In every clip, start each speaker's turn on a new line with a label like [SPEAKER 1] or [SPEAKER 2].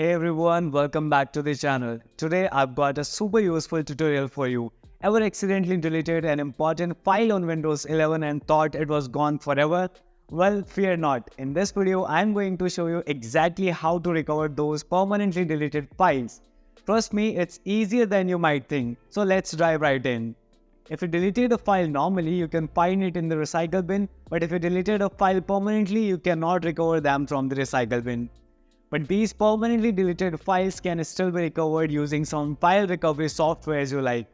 [SPEAKER 1] Hey everyone, welcome back to the channel. Today I've got a super useful tutorial for you. Ever accidentally deleted an important file on Windows 11 and thought it was gone forever? Well, fear not. In this video, I'm going to show you exactly how to recover those permanently deleted files. Trust me, it's easier than you might think. So let's dive right in. If you deleted a file normally, you can find it in the recycle bin, but if you deleted a file permanently, you cannot recover them from the recycle bin. But these permanently deleted files can still be recovered using some file recovery software as you like.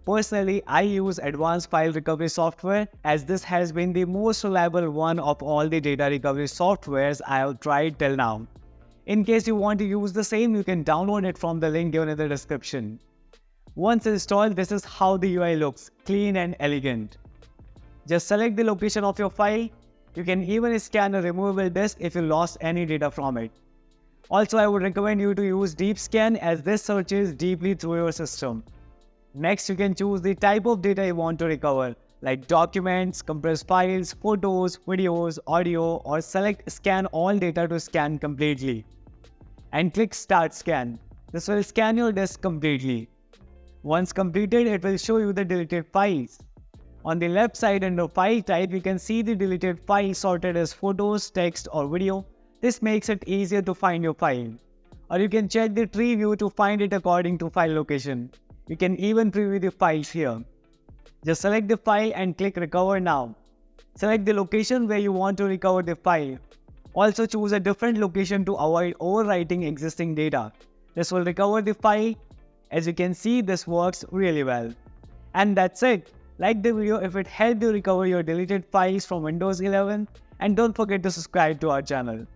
[SPEAKER 1] Personally, I use advanced file recovery software as this has been the most reliable one of all the data recovery softwares I have tried till now. In case you want to use the same, you can download it from the link given in the description. Once installed, this is how the UI looks, clean and elegant. Just select the location of your file. You can even scan a removable disk if you lost any data from it. Also, I would recommend you to use Deep Scan as this searches deeply through your system. Next, you can choose the type of data you want to recover, like documents, compressed files, photos, videos, audio, or select Scan All Data to scan completely. And click Start Scan. This will scan your disk completely. Once completed, it will show you the deleted files. On the left side under File Type, you can see the deleted files sorted as photos, text, or video. This makes it easier to find your file. Or you can check the tree view to find it according to file location. You can even preview the files here. Just select the file and click Recover Now. Select the location where you want to recover the file. Also choose a different location to avoid overwriting existing data. This will recover the file. As you can see, this works really well. And that's it. Like the video if it helped you recover your deleted files from Windows 11, and don't forget to subscribe to our channel.